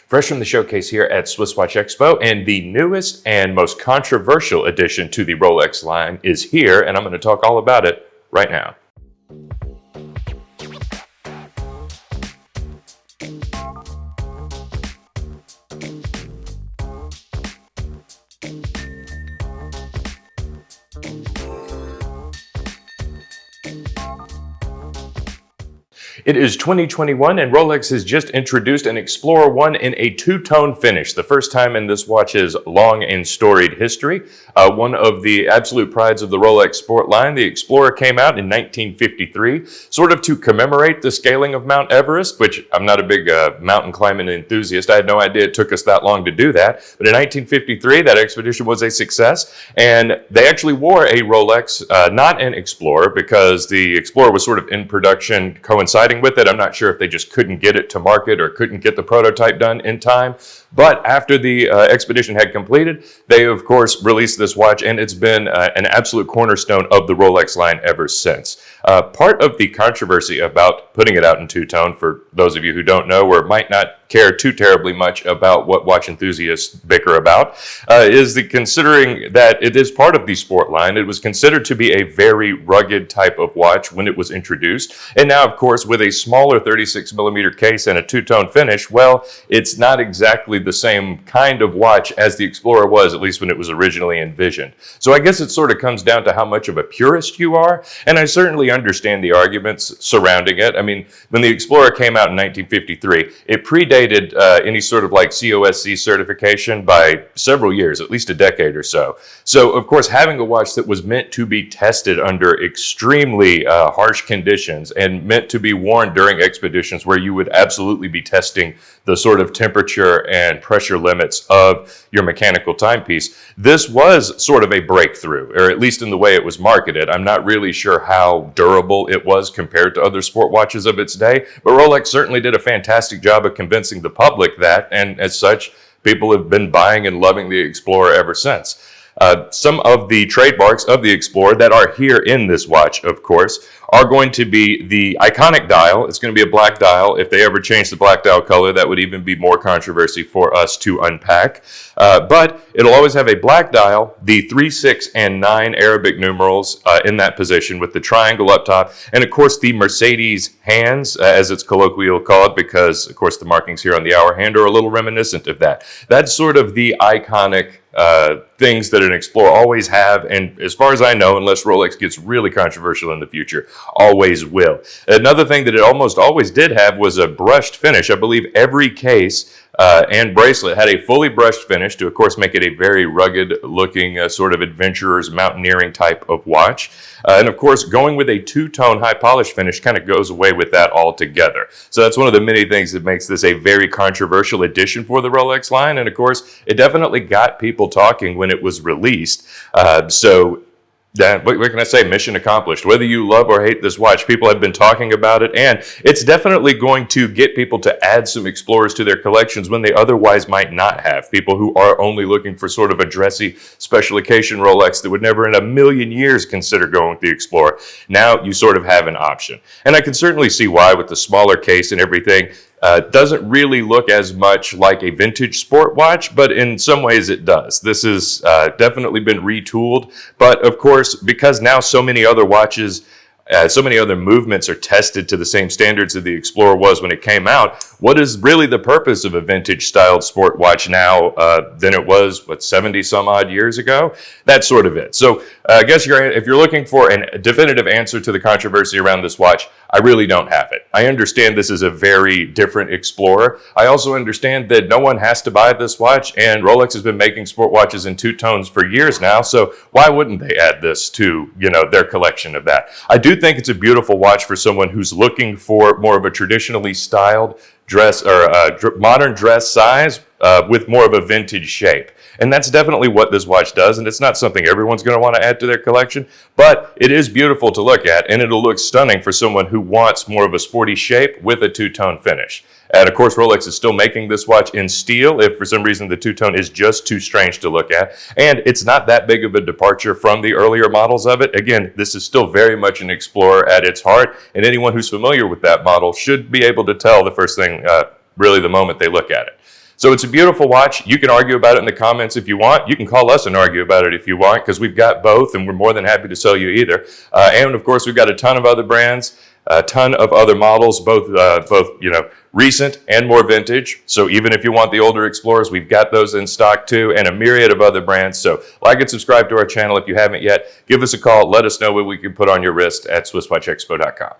Fresh from the showcase here at SwissWatchExpo, and the newest and most controversial addition to the Rolex line is here, and I'm going to talk all about it right now. It is 2021 and Rolex has just introduced an Explorer I in a two-tone finish, the first time in this watch's long and storied history. One of the absolute prides of the Rolex sport line, the Explorer came out in 1953, sort of to commemorate the scaling of Mount Everest, which I'm not a big mountain climbing enthusiast. I had no idea it took us that long to do that. But in 1953, that expedition was a success, and they actually wore a Rolex, not an Explorer, because the Explorer was sort of in production coinciding with it. I'm not sure if they just couldn't get it to market or couldn't get the prototype done in time. But after the expedition had completed, they of course released this watch, and it's been an absolute cornerstone of the Rolex line ever since. Part of the controversy about putting it out in two-tone, for those of you who don't know or might not care too terribly much about what watch enthusiasts bicker about, is the considering that it is part of the sport line. It was considered to be a very rugged type of watch when it was introduced, and now of course with a smaller 36mm case and a two-tone finish, well, it's not exactly the same kind of watch as the Explorer was, at least when it was originally envisioned. So I guess it sort of comes down to how much of a purist you are, and I certainly understand the arguments surrounding it. I mean, when the Explorer came out in 1953, it predated any sort of like COSC certification by several years, at least a decade or so. So of course, having a watch that was meant to be tested under extremely harsh conditions and meant to be worn during expeditions where you would absolutely be testing the sort of temperature and pressure limits of your mechanical timepiece, this was sort of a breakthrough, or at least in the way it was marketed. I'm not really sure how durable it was compared to other sport watches of its day, but Rolex certainly did a fantastic job of convincing the public that, and as such, people have been buying and loving the Explorer ever since. Some of the trademarks of the Explorer that are here in this watch, of course, are going to be the iconic dial. It's going to be a black dial. If they ever change the black dial color, that would even be more controversy for us to unpack. But it'll always have a black dial, the 3, 6, and 9 Arabic numerals in that position with the triangle up top, and of course the Mercedes hands, as it's colloquially called, because of course the markings here on the hour hand are a little reminiscent of that. That's sort of the iconic things that an Explorer always have, and as far as I know, unless Rolex gets really controversial in the future, always will. Another thing that it almost always did have was a brushed finish. I believe every case and bracelet had a fully brushed finish to, of course, make it a very rugged looking sort of adventurer's mountaineering type of watch. And of course, going with a two-tone high polish finish kind of goes away with that altogether. So that's one of the many things that makes this a very controversial addition for the Rolex line. And of course, it definitely got people talking when it was released. What can I say? Mission accomplished. Whether you love or hate this watch, people have been talking about it, and it's definitely going to get people to add some Explorers to their collections when they otherwise might not have. People who are only looking for sort of a dressy special occasion Rolex that would never in a million years consider going with the Explorer. Now you sort of have an option. And I can certainly see why, with the smaller case and everything. Doesn't really look as much like a vintage sport watch, but in some ways it does. This has definitely been retooled, but of course, because now so many other watches, so many other movements are tested to the same standards that the Explorer was when it came out, what is really the purpose of a vintage styled sport watch now than it was, 70 some odd years ago? That's sort of it. So I guess if you're looking for a definitive answer to the controversy around this watch, I really don't have it. I understand this is a very different Explorer. I also understand that no one has to buy this watch, and Rolex has been making sport watches in two tones for years now, so why wouldn't they add this to, their collection of that? I do think it's a beautiful watch for someone who's looking for more of a traditionally styled dress or modern dress size with more of a vintage shape. And that's definitely what this watch does, and it's not something everyone's going to want to add to their collection, but it is beautiful to look at, and it'll look stunning for someone who wants more of a sporty shape with a two-tone finish. And of course, Rolex is still making this watch in steel if for some reason the two-tone is just too strange to look at. And it's not that big of a departure from the earlier models of it. Again, this is still very much an Explorer at its heart, and anyone who's familiar with that model should be able to tell the first thing, really the moment they look at it. So it's a beautiful watch. You can argue about it in the comments if you want. You can call us and argue about it if you want, because we've got both, and we're more than happy to sell you either. And of course, we've got a ton of other brands, a ton of other models, both recent and more vintage. So even if you want the older Explorers, we've got those in stock too, and a myriad of other brands. So like and subscribe to our channel if you haven't yet. Give us a call. Let us know what we can put on your wrist at SwissWatchExpo.com.